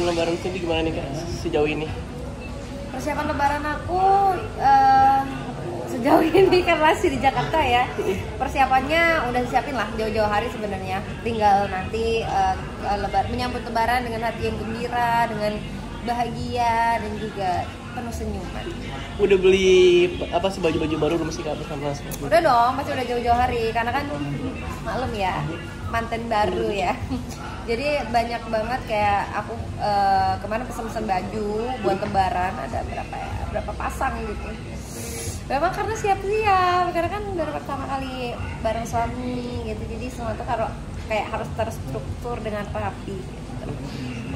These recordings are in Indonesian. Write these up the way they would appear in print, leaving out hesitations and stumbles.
persiapan lebaran sendiri gimana nih Kak sejauh ini? Persiapan lebaran aku sejauh ini kan masih di Jakarta ya. Persiapannya udah disiapin lah jauh-jauh hari sebenarnya. Tinggal nanti menyambut lebaran dengan hati yang gembira, dengan bahagia dan juga penuh senyuman. Udah beli apa sih baju-baju baru belum sih Kak sama? Udah dong, pasti udah jauh-jauh hari karena kan maklum ya, manten baru ya. Jadi banyak banget kayak aku kemarin pesen baju buat lebaran ada berapa pasang gitu. Memang karena siap-siap, karena kan baru pertama kali bareng suami gitu. Jadi semua tuh kayak harus terstruktur dengan rapi gitu.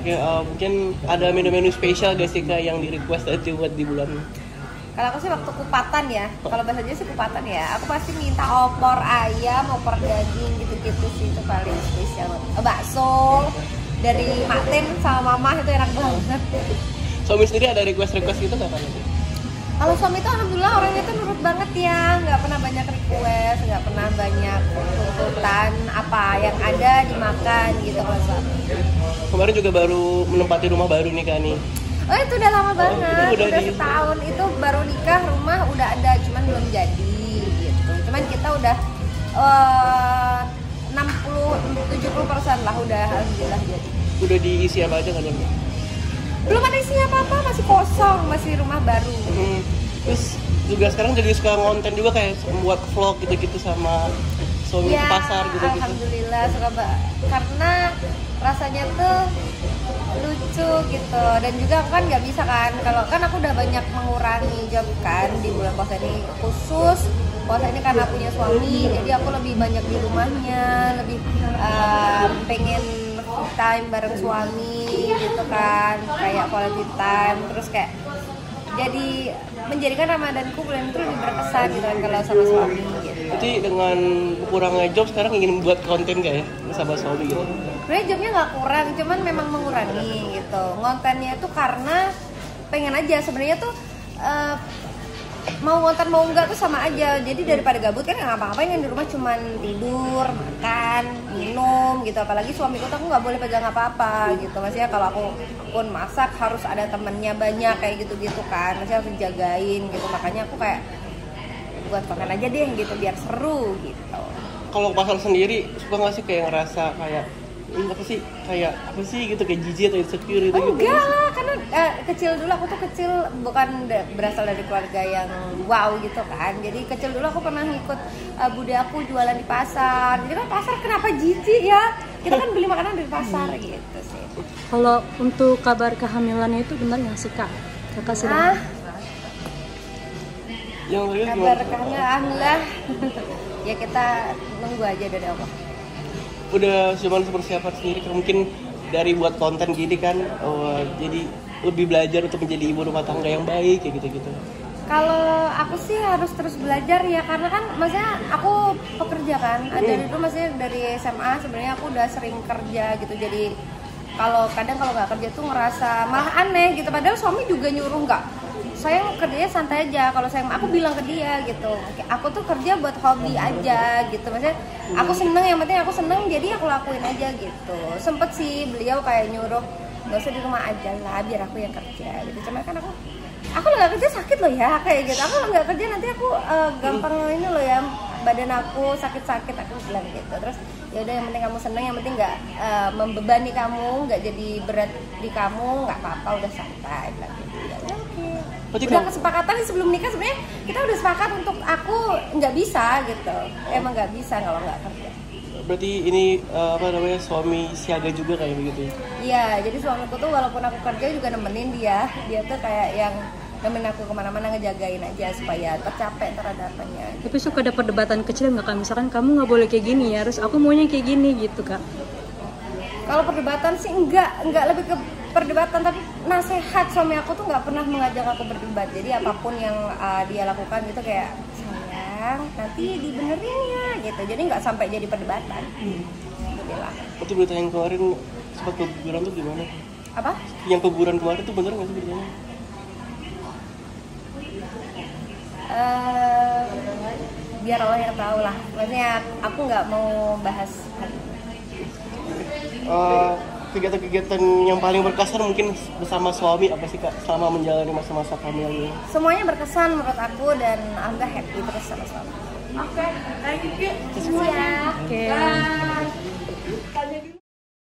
Oke, mungkin ada menu-menu spesial gak sih Kak yang di request nanti buat di bulan? Kalau aku sih waktu kupatan ya, kalau bahasanya sih kupatan ya, aku pasti minta opor ayam, opor daging gitu-gitu sih, itu paling spesial. Bakso dari Mak Tin sama Mama itu enak banget. Suami sendiri ada request gitu nggak Kak? Kalau suami itu alhamdulillah orangnya tuh nurut banget ya, nggak pernah banyak request, nggak pernah banyak tuntutan, apa yang ada dimakan gitu kalau suami. Kemarin juga baru menempati rumah baru nih Kak nih. Oh itu udah lama banget, udah setahun itu baru nikah, rumah udah ada, cuman belum jadi gitu. Cuman kita udah 60-70% lah udah alhamdulillah jadi. Udah diisi apa aja kan? Belum ada isinya apa-apa, masih kosong, masih rumah baru. Terus juga sekarang jadi suka ngonten juga kayak buat vlog gitu-gitu sama suami ya, ke pasar gitu-gitu. Alhamdulillah suka karena rasanya tuh lucu gitu, dan juga aku kan nggak bisa kan, kalau kan aku udah banyak mengurangi job kan di bulan puasa ini, khusus puasa ini karena punya suami, jadi aku lebih banyak di rumahnya, lebih pengen time bareng suami gitu kan, kayak quality time, terus kayak jadi menjadikan Ramadanku bulan itu lebih berkesan gitu kan kalau sama suami gitu. Jadi dengan kurangnya job sekarang ingin buat konten gak ya sama suami gitu? Sebenarnya jobnya nggak kurang, cuman memang mengurangi gitu. Ngontennya itu karena pengen aja sebenarnya tuh mau ngonten mau enggak tuh sama aja. Jadi daripada gabut kan nggak ngapa-ngapain kan di rumah cuman tidur, makan, minum gitu. Apalagi suamiku tuh aku nggak boleh pegang apa-apa gitu. Maksudnya kalau aku pun masak harus ada temennya banyak kayak gitu-gitu kan. Maksudnya harus dijagain gitu. Makanya aku kayak buat konten aja deh gitu biar seru gitu. Kalau pasar sendiri suka nggak sih kayak ngerasa kayak apa sih gitu kayak jijik atau insecure gitu? Enggak lah, karena kecil dulu aku tuh bukan berasal dari keluarga yang wow gitu kan. Jadi kecil dulu aku pernah ngikut bude aku jualan di pasar. Jadi kan pasar kenapa jijik ya? Kita kan beli makanan dari pasar gitu sih. Kalau untuk kabar kehamilannya itu benar nggak sih Kak? Kakak sedang kabar kehamilan alhamdulillah. Ya kita nunggu aja dari Allah. Udah cuman persiapan sendiri kan mungkin dari buat konten gini kan, jadi lebih belajar untuk menjadi ibu rumah tangga yang baik kayak gitu-gitu. Kalau aku sih harus terus belajar ya, karena kan maksudnya aku pekerja kan, dari dulu maksudnya dari SMA sebenarnya aku udah sering kerja gitu, jadi kalau nggak kerja tuh ngerasa malah aneh gitu, padahal suami juga nyuruh nggak, saya kerjanya santai aja, kalau saya aku bilang ke dia gitu, aku tuh kerja buat hobi aja gitu, maksudnya aku seneng, yang penting aku seneng jadi aku lakuin aja gitu. Sempet sih beliau kayak nyuruh nggak usah di rumah aja lah biar aku yang kerja gitu, cuma kan aku nggak kerja sakit loh ya kayak gitu, aku nggak kerja nanti aku gampang ini loh ya, badan aku sakit aku bilang gitu. Terus ya udah yang penting kamu seneng, yang penting nggak membebani kamu, nggak jadi berat di kamu, nggak apa-apa, udah santai bilang gitu. Ya udah udah kesepakatan sebelum nikah sebenarnya kita udah sepakat untuk aku nggak bisa gitu, emang nggak bisa kalau nggak kerja. Berarti ini suami siaga juga kayak begitu? Iya, jadi suamiku tuh walaupun aku kerja juga nemenin dia tuh kayak yang nemenin aku kemana-mana, ngejagain aja supaya tercapai terhadapannya. Tapi suka ada perdebatan kecil nggak Kak? Misalkan kamu nggak boleh kayak gini ya, harus aku maunya kayak gini gitu Kak? Kalau perdebatan sih enggak lebih ke perdebatan, tapi nasihat suami aku tuh nggak pernah mengajak aku berdebat. Jadi apapun yang dia lakukan gitu kayak sayang nanti dibenerin ya gitu. Jadi nggak sampai jadi perdebatan. Alhamdulillah. Itu berita yang kemarin sempat keguguran tuh gimana? Apa? Yang keguguran kemarin tuh bener nggak sih beritanya? Biar Allah yang tahu lah. Maksudnya aku nggak mau bahas hal itu. kegiatan-kegiatan yang paling berkesan mungkin bersama suami apa sih Kak selama menjalani masa-masa hamil ini? Semuanya berkesan menurut aku dan alhamdulillah happy terus sama suami. Oke, thank you. Terima kasih ya. Oke. Bye.